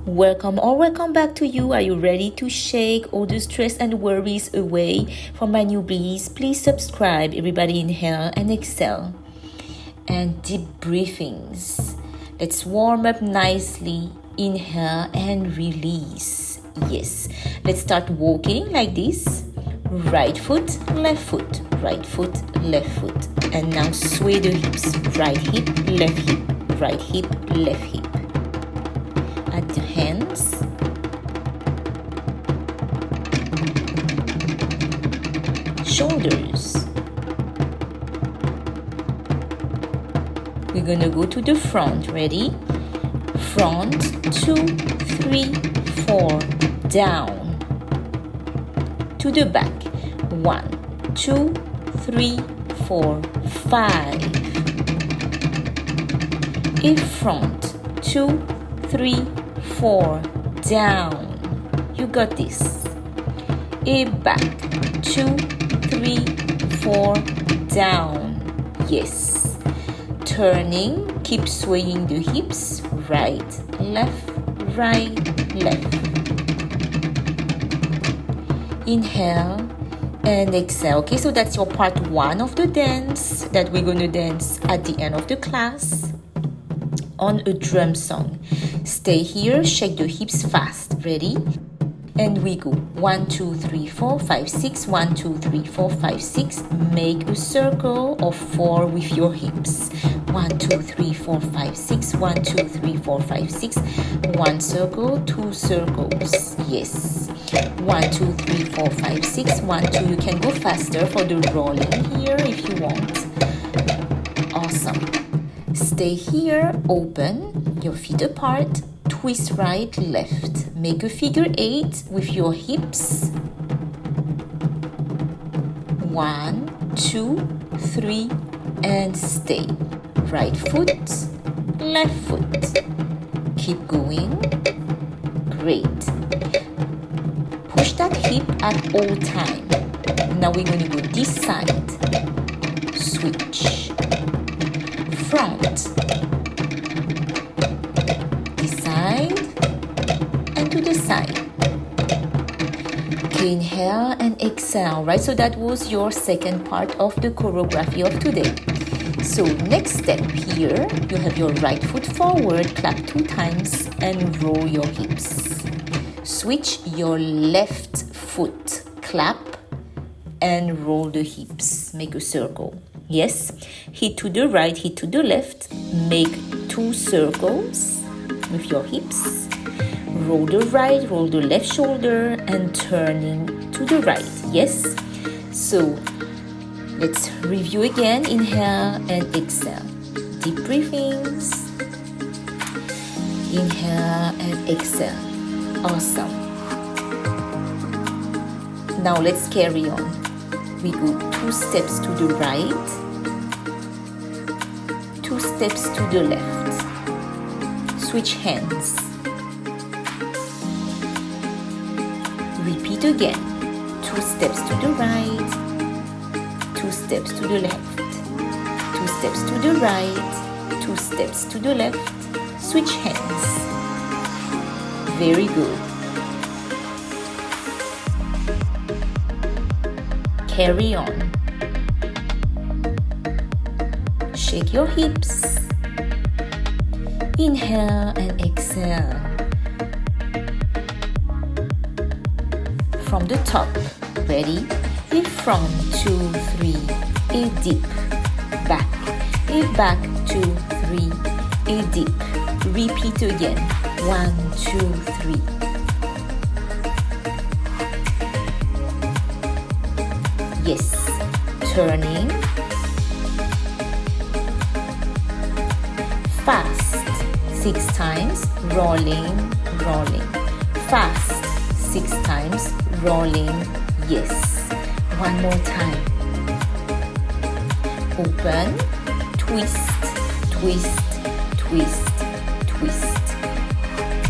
Welcome back to you. Are you ready to shake all the stress and worries away? For my newbies, please subscribe. Everybody inhale and exhale. And deep breathings. Let's warm up nicely. Inhale and release. Yes. Let's start walking like this. Right foot, left foot. Right foot, left foot. And now sway the hips. Right hip, left hip. Right hip, left hip. At the hands. Shoulders. We're gonna go to the front. Ready? Front, 2, 3, 4. Down. To the back. 1, 2, 3, 4, 5. In front. 2, 3, 4, down. You got this. A back. 2, 3, 4, down. Yes. Turning. Keep swaying the hips. Right, left, right, left. Inhale and exhale. Okay, so that's your part 1 of the dance that we're going to dance at the end of the class on a drum song. Stay here, shake the hips fast. Ready? And we go 1, 2, 3, 4, 5, 6. 1, 2, 3, 4, 5, 6. Make a circle of 4 with your hips. 1, 2, 3, 4, 5, 6. 1, 2, 3, 4, 5, 6. 1 circle, 2 circles. Yes. 1, 2, 3, 4, 5, 6. 1, 2. You can go faster for the rolling here if you want. Awesome. Stay here, open, your feet apart, twist right, left. Make a figure 8 with your hips. 1, 2, 3, and stay. Right foot, left foot. Keep going. Great. Push that hip at all time. Now we're going to go this side. Switch. Front, this side, and to the side. Okay, inhale and exhale, right? So that was your second part of the choreography of today. So next step here, you have your right foot forward, clap 2 times, and roll your hips. Switch your left foot, clap, and roll the hips. Make a circle. Yes, hit to the right, hit to the left. Make 2 circles with your hips. Roll the right, roll the left shoulder, and turning to the right. Yes, so let's review again. Inhale and exhale. Deep breathings. Inhale and exhale. Awesome. Now let's carry on. We go 2 steps to the right, 2 steps to the left. Switch hands. Repeat again. 2 steps to the right, 2 steps to the left, 2 steps to the right, 2 steps to the left. Switch hands. Very good. Carry on. Shake your hips. Inhale and exhale. From the top. Ready? In front, 2, 3. A dip. Back. A back, 2, 3. A dip. Repeat again. 1, 2, 3. Yes, turning. Fast, 6 times, rolling, rolling. Fast, 6 times, rolling, yes. 1 more time. Open, twist, twist, twist, twist.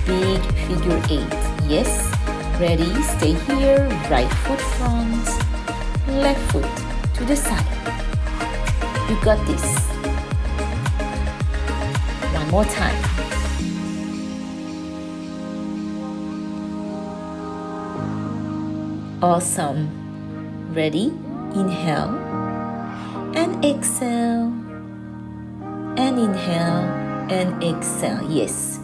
Big figure 8, yes. Ready, stay here, right foot front. Left foot to the side. You got this. One more time. Awesome. Ready? Inhale and exhale. And inhale and exhale. Yes.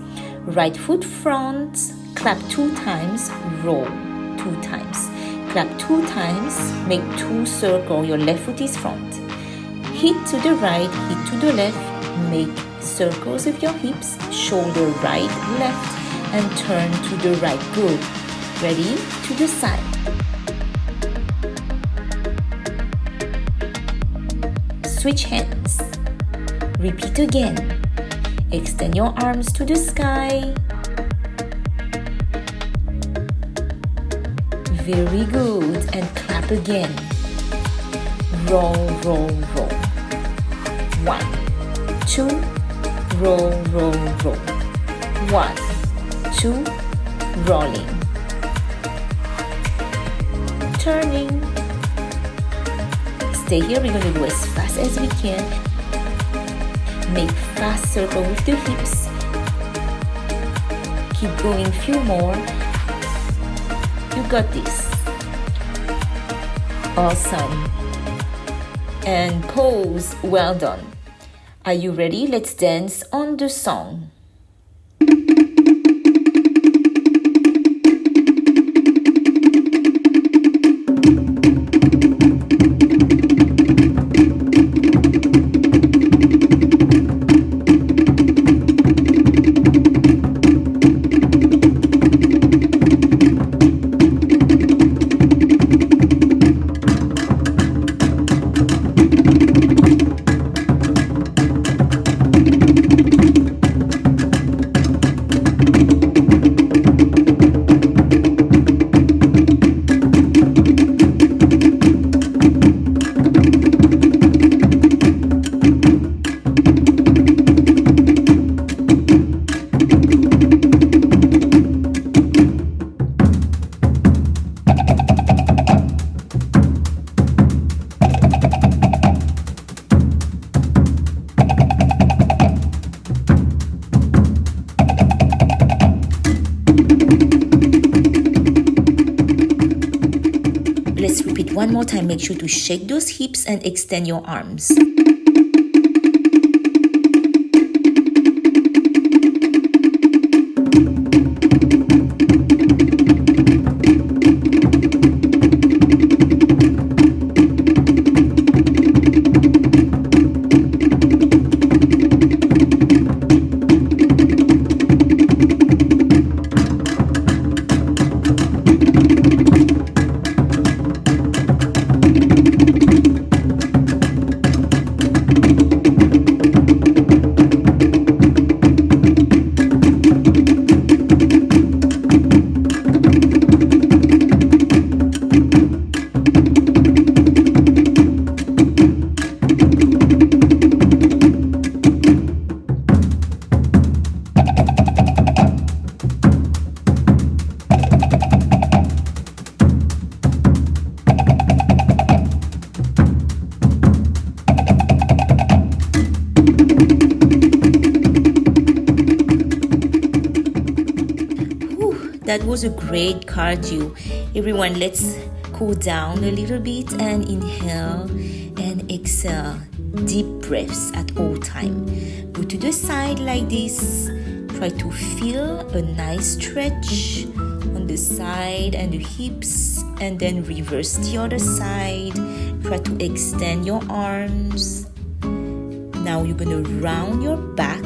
Right foot front. Clap 2 times. Roll 2 times. Clap 2 times. Make 2 circles. Your left foot is front. Hit to the right. Hit to the left. Make circles with your hips. Shoulder right, left. And turn to the right. Good. Ready? To the side. Switch hands. Repeat again. Extend your arms to the sky. Very good. And clap again. Roll, roll, roll. 1, 2, roll, roll, roll. 1, 2, rolling. Turning. Stay here. We're going to go as fast as we can. Make fast circle with the hips. Keep going, few more. You got this. Awesome. And pose. Well done. Are you ready? Let's dance on the song. Let's repeat one more time. Make sure to shake those hips and extend your arms. That was a great cardio. Everyone, let's cool down a little bit and inhale and exhale. Deep breaths at all time. Go to the side like this. Try to feel a nice stretch on the side and the hips, and then reverse the other side. Try to extend your arms. Now you're gonna round your back.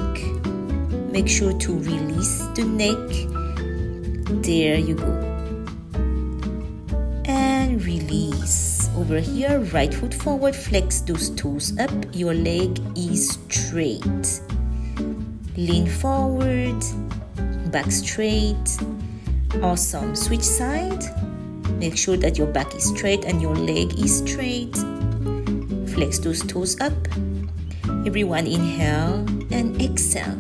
Make sure to release the neck. There you go. And release. Over here, right foot forward, flex those toes up. Your leg is straight. Lean forward, back straight. Awesome. Switch side. Make sure that your back is straight and your leg is straight. Flex those toes up. Everyone inhale and exhale.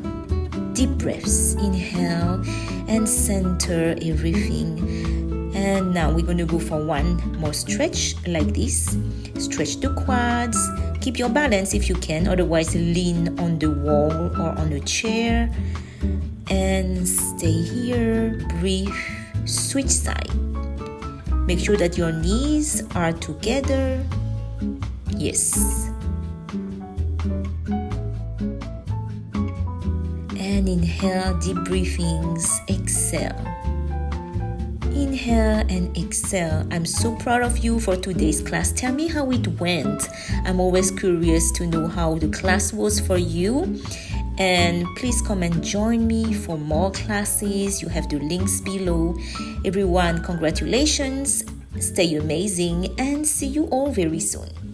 Deep breaths. Inhale and center everything. And now we're going to go for one more stretch like this. Stretch the quads. Keep your balance if you can. Otherwise, lean on the wall or on a chair. And stay here. Breathe. Switch side. Make sure that your knees are together. Yes. And inhale, deep breathings. Exhale. Inhale and exhale. I'm so proud of you for today's class. Tell me how it went. I'm always curious to know how the class was for you. And please come and join me for more classes. You have the links below. Everyone, congratulations. Stay amazing and see you all very soon.